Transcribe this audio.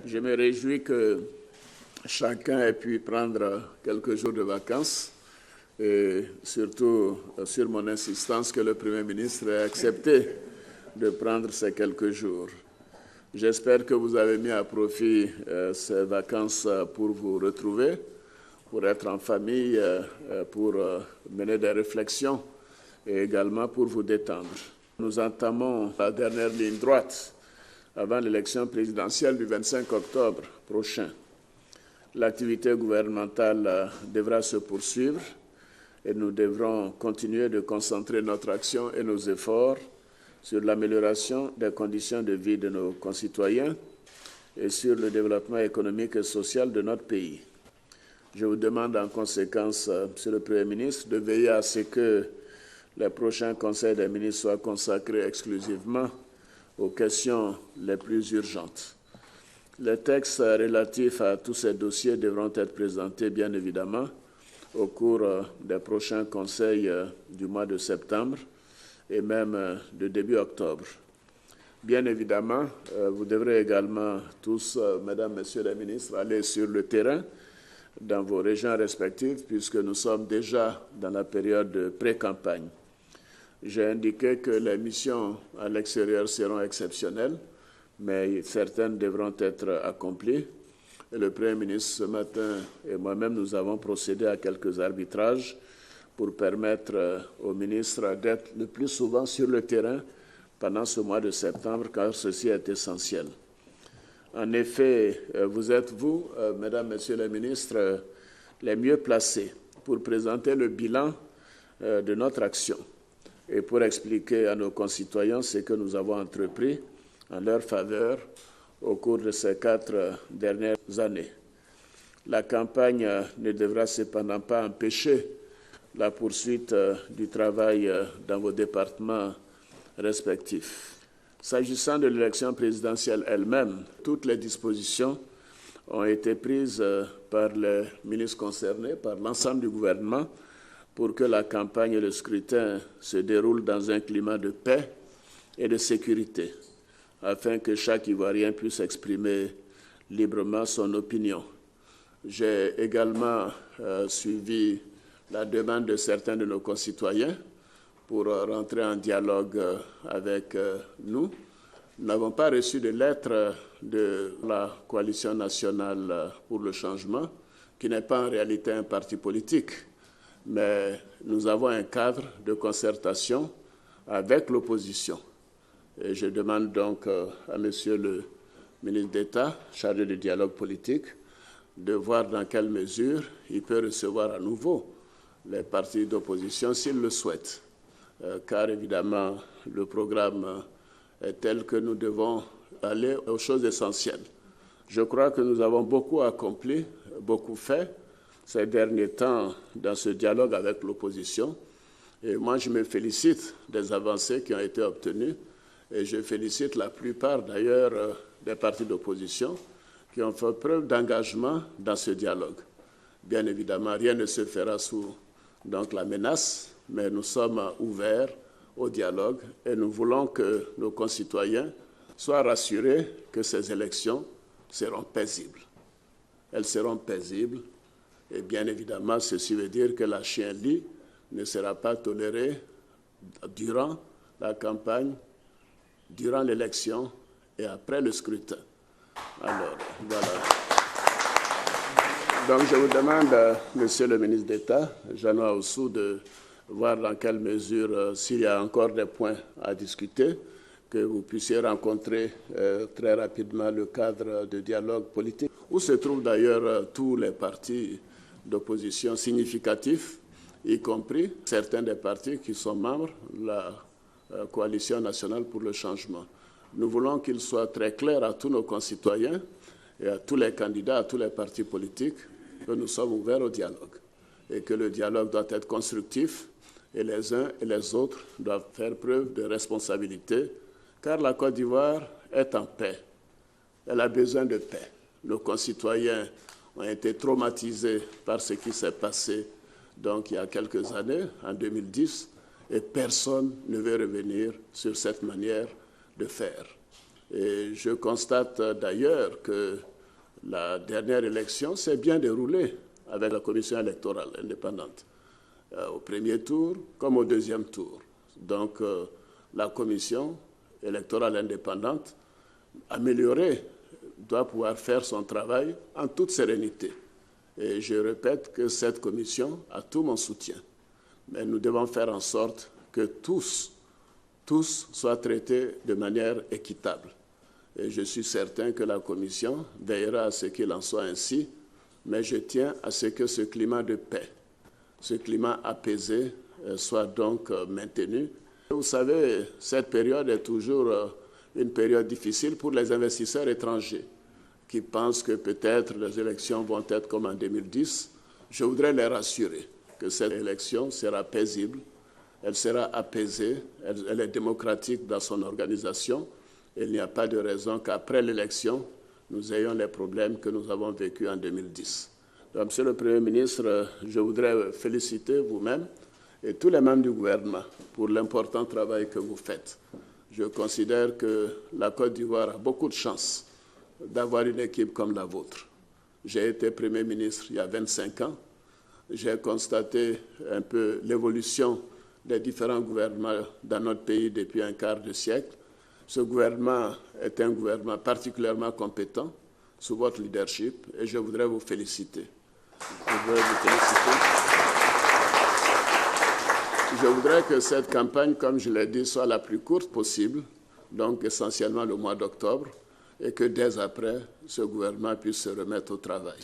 Je me réjouis que chacun ait pu prendre quelques jours de vacances et surtout sur mon insistance que le Premier ministre ait accepté de prendre ces quelques jours. J'espère que vous avez mis à profit ces vacances pour vous retrouver, pour être en famille, pour mener des réflexions et également pour vous détendre. Nous entamons la dernière ligne droite avant l'élection présidentielle du 25 octobre prochain. L'activité gouvernementale devra se poursuivre et nous devrons continuer de concentrer notre action et nos efforts sur l'amélioration des conditions de vie de nos concitoyens et sur le développement économique et social de notre pays. Je vous demande en conséquence, Monsieur le Premier ministre, de veiller à ce que les prochains conseils des ministres soient consacrés exclusivement aux questions les plus urgentes. Les textes relatifs à tous ces dossiers devront être présentés, bien évidemment, au cours des prochains conseils du mois de septembre et même de début octobre. Bien évidemment, vous devrez également tous, Mesdames, Messieurs les ministres, aller sur le terrain dans vos régions respectives, puisque nous sommes déjà dans la période de pré-campagne. J'ai indiqué que les missions à l'extérieur seront exceptionnelles, mais certaines devront être accomplies. Et le Premier ministre, ce matin, et moi-même, nous avons procédé à quelques arbitrages pour permettre aux ministres d'être le plus souvent sur le terrain pendant ce mois de septembre, car ceci est essentiel. En effet, vous êtes, vous, Mesdames, Messieurs les ministres, les mieux placés pour présenter le bilan de notre action et pour expliquer à nos concitoyens ce que nous avons entrepris en leur faveur au cours de ces 4 dernières années. La campagne ne devra cependant pas empêcher la poursuite du travail dans vos départements respectifs. S'agissant de l'élection présidentielle elle-même, toutes les dispositions ont été prises par les ministres concernés, par l'ensemble du gouvernement, pour que la campagne et le scrutin se déroulent dans un climat de paix et de sécurité, afin que chaque Ivoirien puisse exprimer librement son opinion. J'ai également suivi la demande de certains de nos concitoyens pour rentrer en dialogue avec nous. Nous n'avons pas reçu de lettre de la Coalition nationale pour le changement, qui n'est pas en réalité un parti politique, mais nous avons un cadre de concertation avec l'opposition. Et je demande donc à Monsieur le ministre d'État, chargé du dialogue politique, de voir dans quelle mesure il peut recevoir à nouveau les partis d'opposition s'il le souhaite. Car évidemment, le programme est tel que nous devons aller aux choses essentielles. Je crois que nous avons beaucoup accompli, beaucoup fait ces derniers temps dans ce dialogue avec l'opposition. Et moi, je me félicite des avancées qui ont été obtenues et je félicite la plupart d'ailleurs des partis d'opposition qui ont fait preuve d'engagement dans ce dialogue. Bien évidemment, rien ne se fera sous donc, la menace, mais nous sommes ouverts au dialogue et nous voulons que nos concitoyens soient rassurés que ces élections seront paisibles. Elles seront paisibles et bien évidemment, ceci veut dire que la chienlit ne sera pas tolérée durant la campagne, durant l'élection et après le scrutin. Alors, voilà. Donc, je vous demande, Monsieur le ministre d'État, Jeannot Ahoussou, de voir dans quelle mesure, s'il y a encore des points à discuter, que vous puissiez rencontrer très rapidement le cadre de dialogue politique, où se trouvent d'ailleurs tous les partis d'opposition significatifs, y compris certains des partis qui sont membres de la Coalition nationale pour le changement. Nous voulons qu'il soit très clair à tous nos concitoyens et à tous les candidats, à tous les partis politiques, que nous sommes ouverts au dialogue et que le dialogue doit être constructif et les uns et les autres doivent faire preuve de responsabilité, car la Côte d'Ivoire est en paix. Elle a besoin de paix. Nos concitoyens ont été traumatisés par ce qui s'est passé donc, il y a quelques années, en 2010, et personne ne veut revenir sur cette manière de faire. Et je constate d'ailleurs que La dernière élection s'est bien déroulée avec la commission électorale indépendante, au premier tour comme au deuxième tour. Donc, la commission électorale indépendante, améliorée, doit pouvoir faire son travail en toute sérénité. Et je répète que cette commission a tout mon soutien. Mais nous devons faire en sorte que tous soient traités de manière équitable. Et je suis certain que la commission veillera à ce qu'il en soit ainsi, mais je tiens à ce que ce climat de paix, ce climat apaisé soit donc maintenu. Vous savez, cette période est toujours une période difficile pour les investisseurs étrangers qui pensent que peut-être les élections vont être comme en 2010. Je voudrais les rassurer que cette élection sera paisible, elle sera apaisée, elle est démocratique dans son organisation. Il n'y a pas de raison qu'après l'élection, nous ayons les problèmes que nous avons vécus en 2010. Donc, Monsieur le Premier ministre, je voudrais féliciter vous-même et tous les membres du gouvernement pour l'important travail que vous faites. Je considère que la Côte d'Ivoire a beaucoup de chance d'avoir une équipe comme la vôtre. J'ai été Premier ministre il y a 25 ans. J'ai constaté un peu l'évolution des différents gouvernements dans notre pays depuis un quart de siècle. Ce gouvernement est un gouvernement particulièrement compétent sous votre leadership et je voudrais vous féliciter. Je voudrais que cette campagne, comme je l'ai dit, soit la plus courte possible, donc essentiellement le mois d'octobre, et que dès après, ce gouvernement puisse se remettre au travail.